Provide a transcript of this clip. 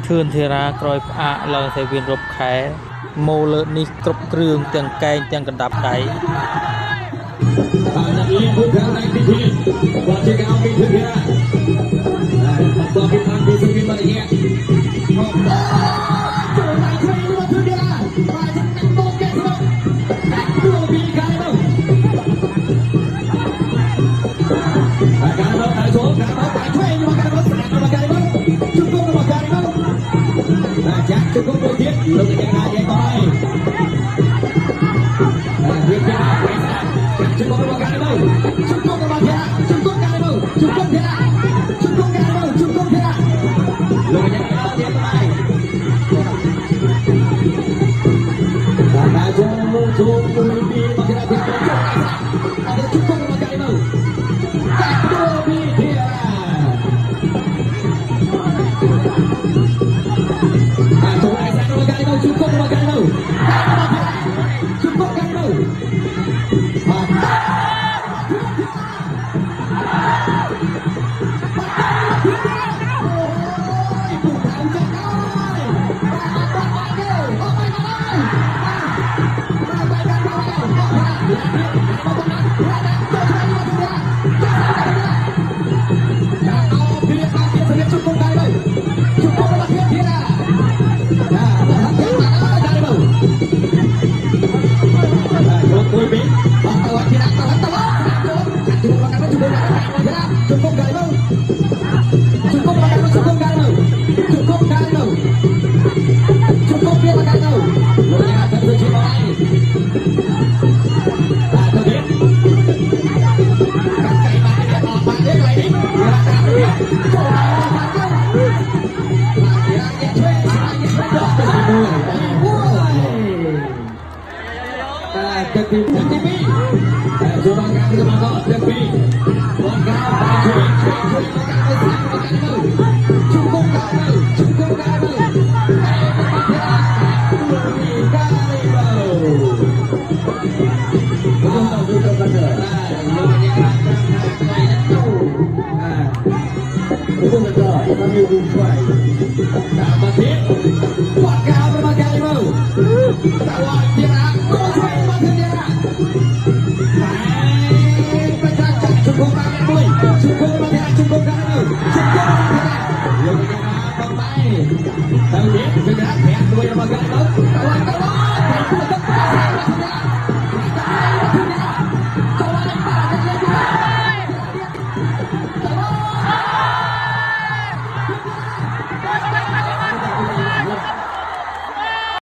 thườn thì ra coi là thể viên rộp khé mô lợn ní cục krương tiếng kèn tiếng cần đạp đáy cukup berjit, lu kejaga dia koi. Dia cukup berbagai mau, cukup berbagai, cukup kali mau, cukup dia, cukup kali mau, cukup dia. Lu kejaga dia koi. Karena cukup lebih bagi dia, ada cukup berbagai mau. Lebih dia. Cukup makan mau, cukup kan mau. Cukup gak mau, cukup makan mau, cukup gak mau, cukup gak mau, cukup dia makan mau, lu jangan tertuju lagi. Nah, tuh dia, kakak ibadah dia apa dia lagi, gerakan dia, coba makan mau, lagi cuy, TV, coba kami semangat TV. Cukup kali, cukup kali. Tahu dia, sudah lihat dua yang makan tahu.